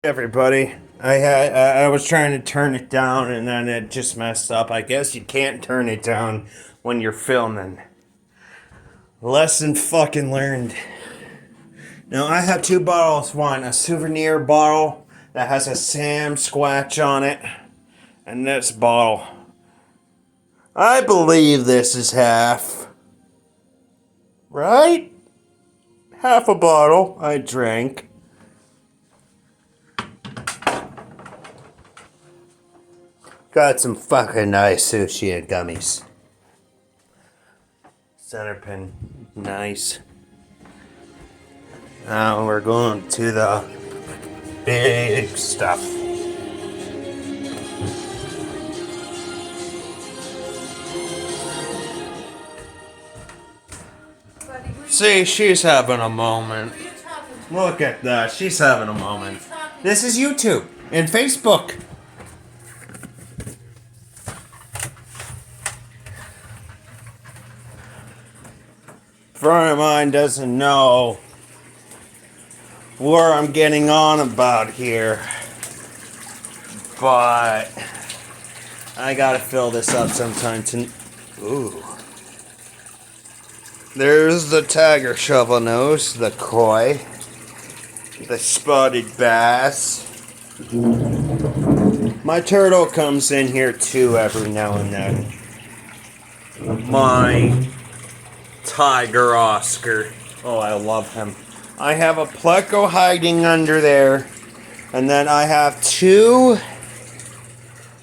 Everybody, I was trying to turn it down and then it just messed up. I guess you can't turn it down when you're filming. Lesson fucking learned. Now I have two bottles of wine, a souvenir bottle that has a Sam Squatch on it, and this bottle. I believe this is half. Right? Half a bottle I drank. Got some fucking nice sushi and gummies. Center pin, nice. Now we're going to the big stuff. See, she's having a moment. Look at that, she's having a moment. This is YouTube and Facebook. Friend of mine doesn't know where I'm getting on about here, but I gotta fill this up sometime tonight. Ooh. There's the tiger shovel nose, the koi, the spotted bass. My turtle comes in here too every now and then. My tiger Oscar. Oh, I love him. I have a pleco hiding under there. And then I have two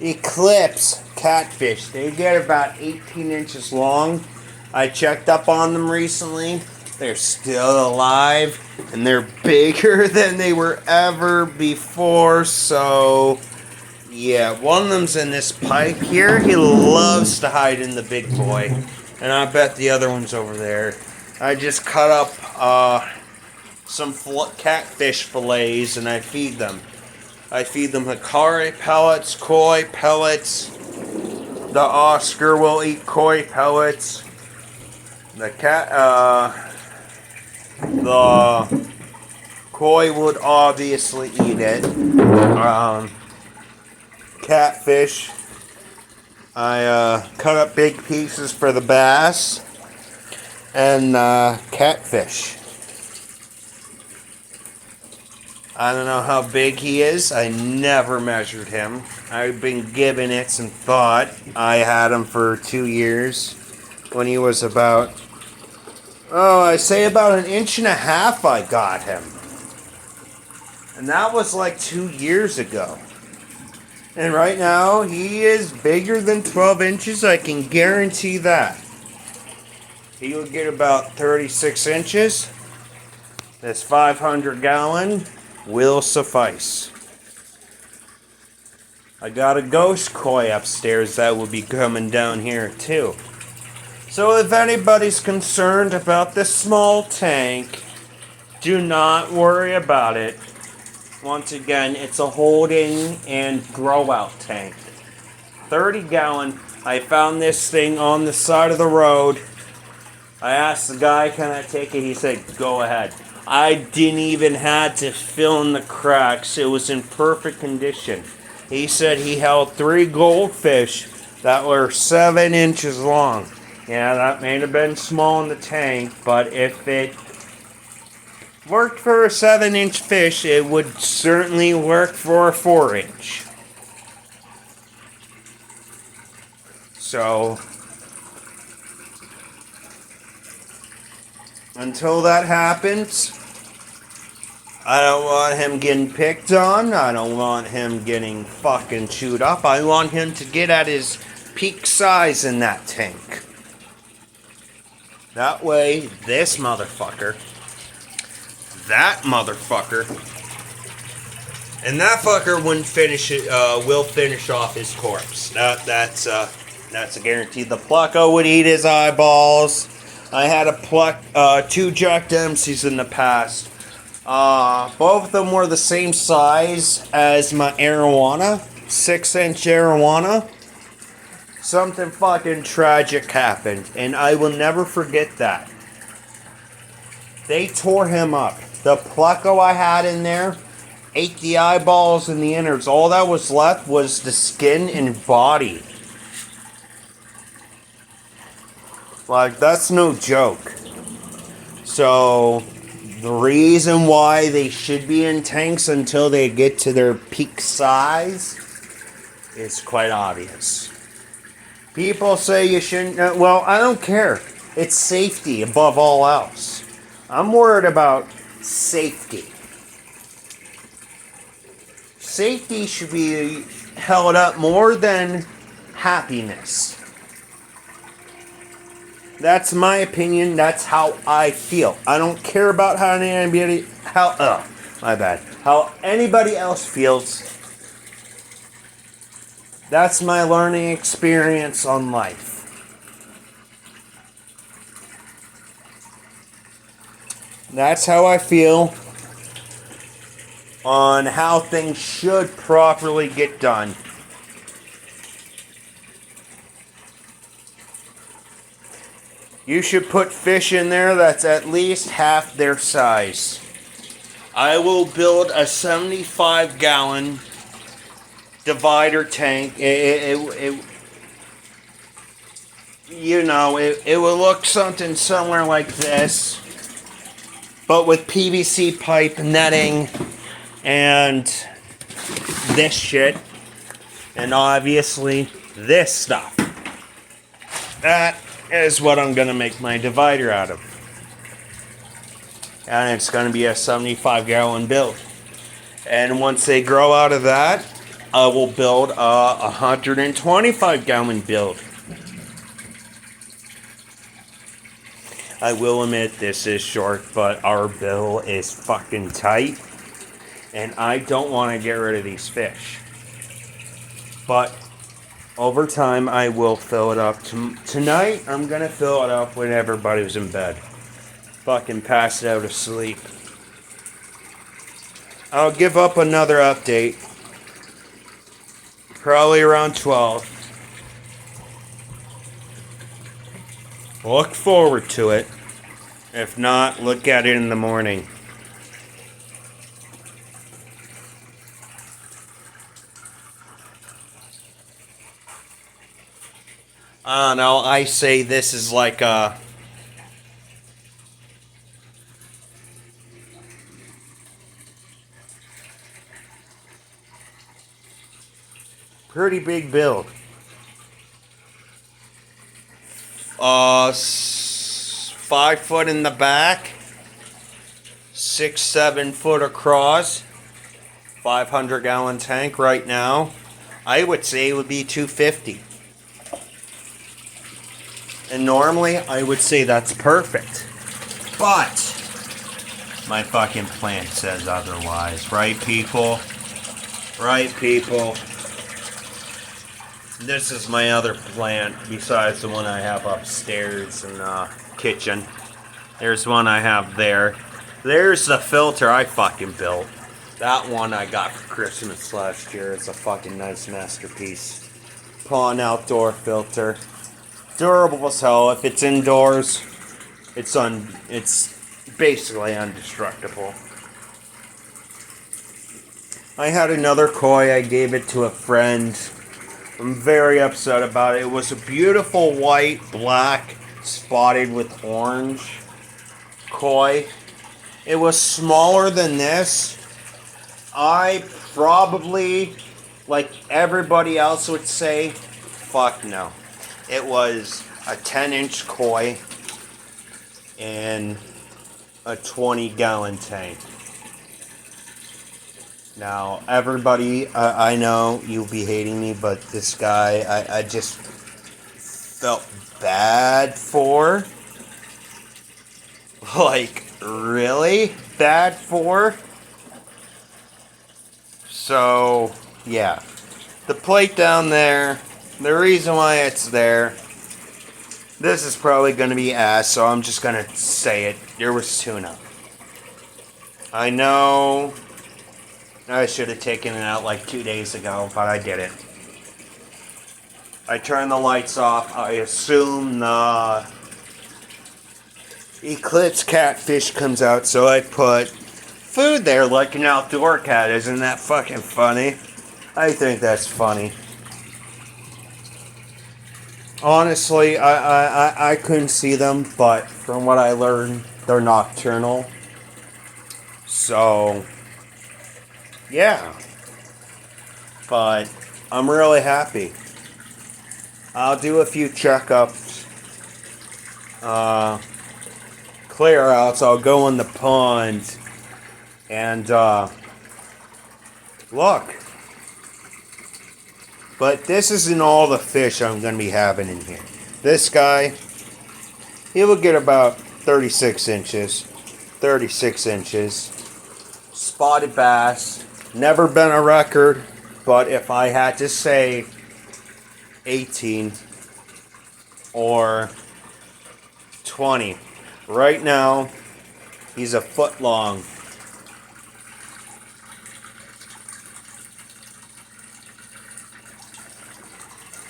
eclipse catfish. They get about 18 inches long. I checked up on them recently. They're still alive. And they're bigger than they were ever before. So, yeah, one of them's in this pipe here. He loves to hide in the big boy. And I bet the other one's over there. I just cut up some catfish fillets and I feed them. I feed them hikari pellets, koi pellets. The Oscar will eat koi pellets. The koi would obviously eat it. Catfish. I cut up big pieces for the bass and catfish. I don't know how big he is. I never measured him. I've been giving it some thought. I had him for 2 years when he was about, I say about 1.5 inches I got him. And that was like 2 years ago. And right now, he is bigger than 12 inches. I can guarantee that. He will get about 36 inches. This 500 gallon will suffice. I got a ghost koi upstairs that will be coming down here too. So if anybody's concerned about this small tank, do not worry about it. Once again, it's a holding and grow out tank. 30 gallon. I found this thing on the side of the road. I asked the guy, can I take it? He said, go ahead. I didn't even have to fill in the cracks. It was in perfect condition. He said he held 3 goldfish that were 7 inches long. Yeah, that may have been small in the tank, but if it worked for a 7-inch fish, it would certainly work for a 4-inch. So, until that happens, I don't want him getting picked on. I don't want him getting fucking chewed up. I want him to get at his peak size in that tank. That way, this motherfucker, that motherfucker, and that fucker wouldn't finish it. Will finish off his corpse. That's a guarantee. The Plucko would eat his eyeballs. I had a 2 Jack Dempseys in the past. Both of them were the same size as my arowana, 6-inch arowana. Something fucking tragic happened, and I will never forget that. They tore him up. The Plucko I had in there, ate the eyeballs and the innards. All that was left was the skin and body. Like, that's no joke. So, the reason why they should be in tanks until they get to their peak size is quite obvious. People say you shouldn't. Well, I don't care. It's safety above all else. I'm worried about safety. Safety should be held up more than happiness. That's my opinion. That's how I feel. I don't care about how anybody else feels. That's my learning experience on life. That's how I feel on how things should properly get done. You should put fish in there that's at least half their size. I will build a 75-gallon divider tank. It will look something somewhere like this, but with PVC pipe netting and this shit, and obviously this stuff. That is what I'm going to make my divider out of. And it's going to be a 75-gallon build. And once they grow out of that, I will build a 125-gallon build. I will admit this is short, but our bill is fucking tight. And I don't want to get rid of these fish. But over time, I will fill it up. Tonight, I'm going to fill it up when everybody's in bed. Fucking passed out asleep. I'll give up another update. Probably around 12. Look forward to it. If not, look at it in the morning. I don't know, I say this is like a pretty big build. 5 foot in the back, 6-7 foot across, 500-gallon tank right now. I would say it would be 250. And normally, I would say that's perfect. But my fucking plan says otherwise. Right, people? Right, people? This is my other plant besides the one I have upstairs in the kitchen. There's one I have there. There's the filter I fucking built. That one I got for Christmas last year. It's a fucking nice masterpiece. Pond outdoor filter. Durable as hell. If it's indoors, it's basically indestructible. I had another koi. I gave it to a friend. I'm very upset about it. It was a beautiful white, black, spotted with orange koi. It was smaller than this. I probably, like everybody else would say, fuck no. It was a 10-inch koi in a 20-gallon tank. Now, everybody, I know you'll be hating me, but this guy, I just felt bad for. Like, really bad for. So, yeah. The plate down there, the reason why it's there, this is probably going to be ass, so I'm just going to say it. There was tuna. I know I should have taken it out like 2 days ago, but I didn't. I turned the lights off. I assume the eclipse catfish comes out, so I put food there like an outdoor cat. Isn't that fucking funny? I think that's funny. Honestly, I couldn't see them, but from what I learned, they're nocturnal. So, yeah. But I'm really happy. I'll do a few checkups, clear outs. I'll go in the pond and look. But this isn't all the fish I'm going to be having in here. This guy, he will get about 36 inches. 36 inches. Spotted bass. Never been a record. But if I had to say 18 or 20. Right now, he's a foot long.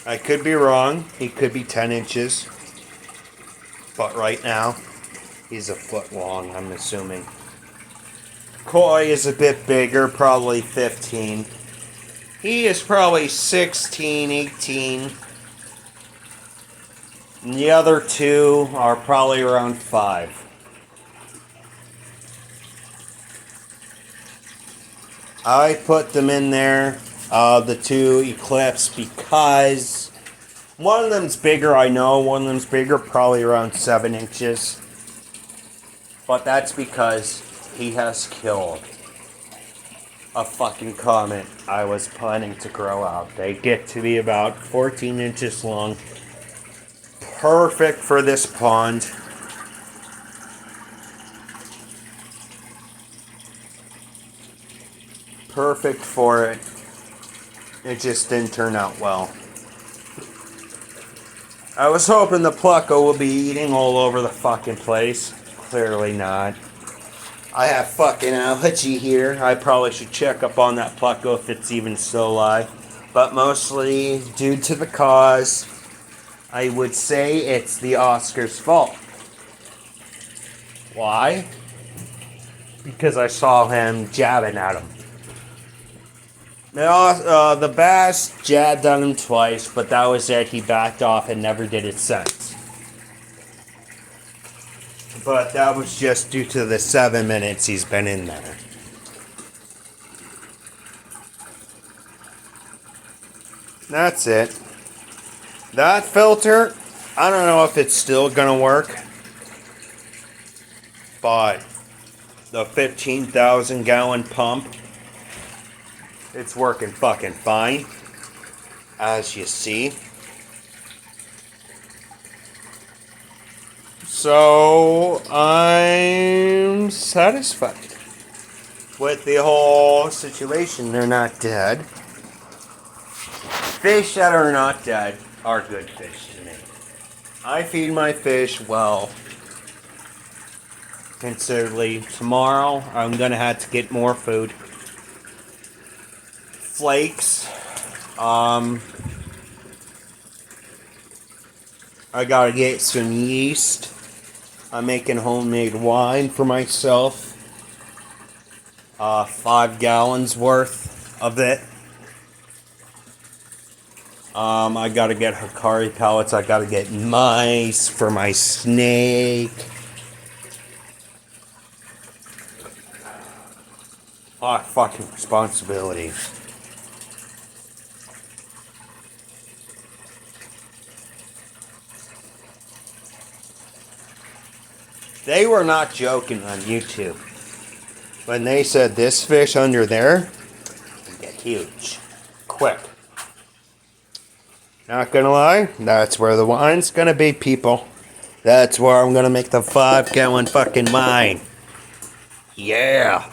I could be wrong. He could be 10 inches. But right now, he's a foot long, I'm assuming. Koi is a bit bigger, probably 15. He is probably 16, 18. And the other two are probably around 5. I put them in there, the two Eclipse, because one of them's bigger, I know. One of them's bigger, probably around 7 inches. But that's because he has killed a fucking comet I was planning to grow out. They get to be about 14 inches long. Perfect for this pond. Perfect for it. It just didn't turn out well. I was hoping the Plucko would be eating all over the fucking place. Clearly not. I have fucking allergy here. I probably should check up on that Plucko if it's even still alive. But mostly due to the cause, I would say it's the Oscar's fault. Why? Because I saw him jabbing at him. The bass jabbed at him twice, but that was it. He backed off and never did it since. But that was just due to the 7 minutes he's been in there. That's it. That filter, I don't know if it's still gonna work, but the 15,000 gallon pump, it's working fucking fine, as you see. So I'm satisfied with the whole situation. They're not dead. Fish that are not dead are good fish to me. I feed my fish well. Considerably. Tomorrow I'm gonna have to get more food. Flakes. I gotta get some yeast. I'm making homemade wine for myself. 5 gallons worth of it. I gotta get Hikari pellets. I gotta get mice for my snake. A lot of fucking responsibility. They were not joking on YouTube when they said this fish under there will get huge. Quick. Not gonna lie, that's where the wine's gonna be, people. That's where I'm gonna make the 5 gallon fucking wine. Yeah.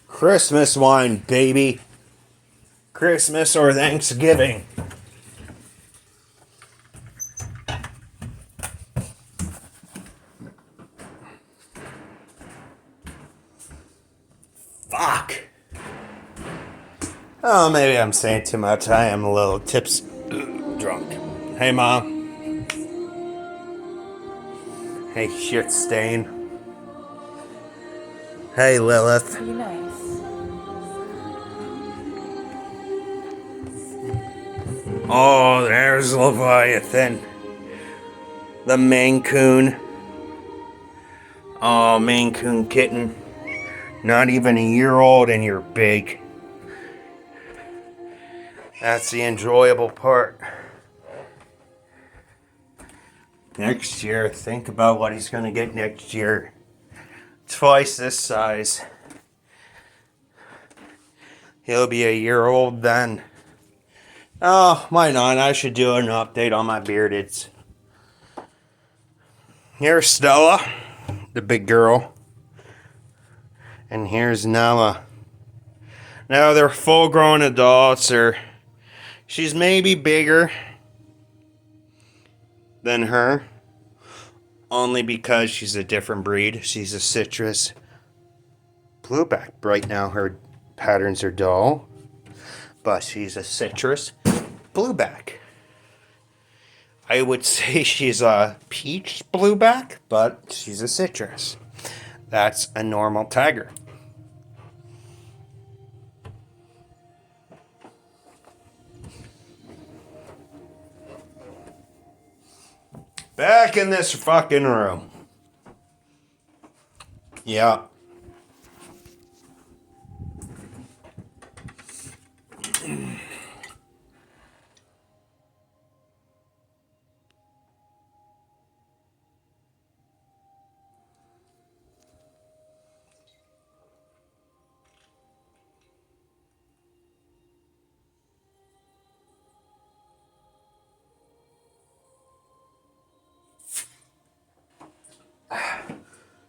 Christmas wine, baby. Christmas or Thanksgiving. Fuck. Oh, maybe I'm saying too much. I am a little drunk. Hey, Mom. Hey, shit stain. Hey, Lilith. Be nice. Oh, there's Leviathan. The Maine Coon. Oh, Maine Coon kitten. Not even a year old and you're big. That's the enjoyable part. Next year, think about what he's gonna get next year. Twice this size. He'll be a year old then. Oh, why not? I should do an update on my beardeds. Here's Stella, the big girl. And here's Nella. Now they're full grown adults, or she's maybe bigger than her. Only because she's a different breed. She's a citrus blueback. Right now her patterns are dull. But she's a citrus blueback. I would say she's a peach blueback, but she's a citrus. That's a normal tiger. Back in this fucking room. Yeah.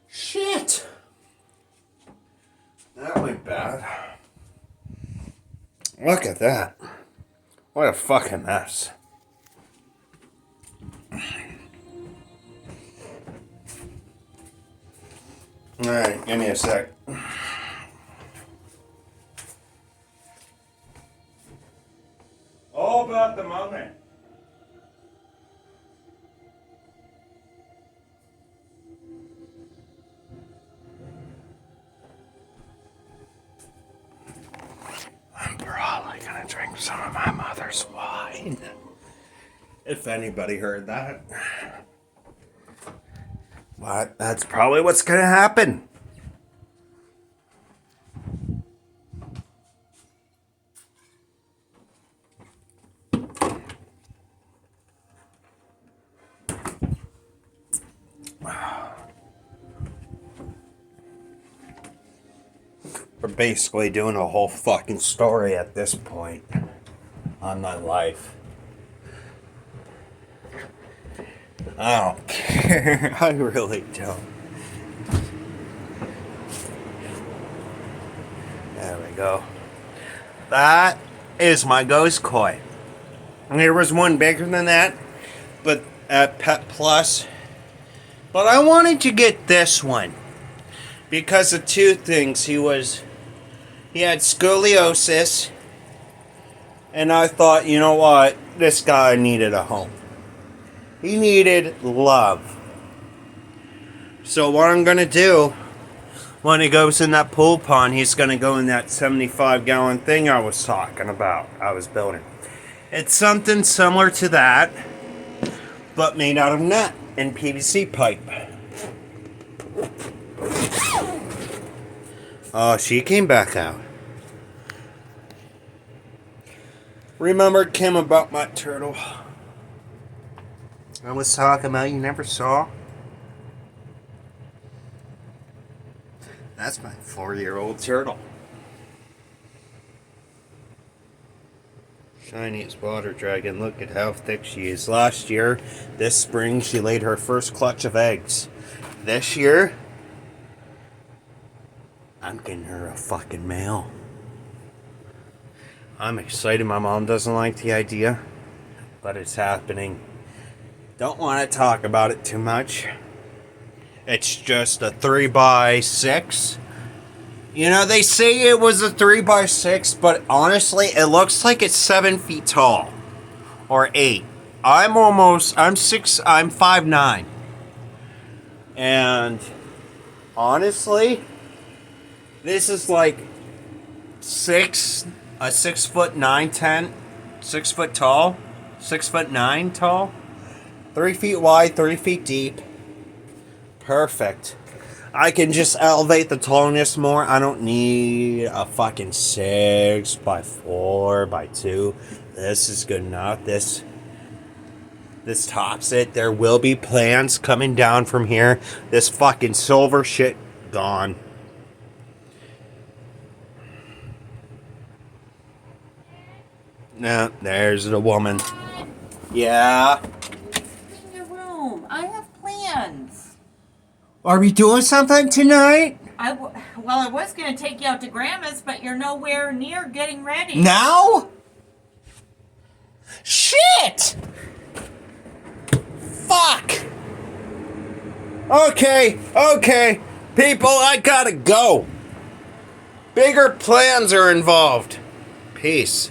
Shit. That went bad. Look at that. What a fucking mess. Alright, give me a sec. All about the moment. I'm probably gonna drink some of my mother's wine. If anybody heard that. But that's probably what's gonna happen. We're basically doing a whole fucking story at this point on my life. I don't care. I really don't. There we go. That is my ghost koi. There was one bigger than that, but at Pet Plus. But I wanted to get this one because of two things. He had scoliosis, and I thought, you know what? This guy needed a home. He needed love. So what I'm going to do, when he goes in that pool pond, he's going to go in that 75-gallon thing I was talking about, I was building. It's something similar to that, but made out of net and PVC pipe. Oh, she came back out. Remember, Kim, about my turtle I was talking about you never saw? That's my 4-year-old turtle. Shiniest water dragon. Look at how thick she is. Last year, this spring, she laid her first clutch of eggs. This year, I'm getting her a fucking male. I'm excited. My mom doesn't like the idea, but it's happening. Don't want to talk about it too much. It's just a 3x6. You know, they say it was a 3x6, but honestly, it looks like it's 7 feet tall. Or 8. I'm 5'9". And honestly, This is like a 6'9" tent, 6 foot tall, 6'9" tall, 3 feet wide, 3 feet deep. Perfect. I can just elevate the tallness more. I don't need a fucking 6x4x2. This is good enough. This tops it. There will be plans coming down from here. This fucking silver shit gone. No, there's the woman. Yeah. In your room. I have plans. Are we doing something tonight? I was going to take you out to Grandma's, but you're nowhere near getting ready. Now? Shit! Fuck! Okay. People, I gotta go. Bigger plans are involved. Peace.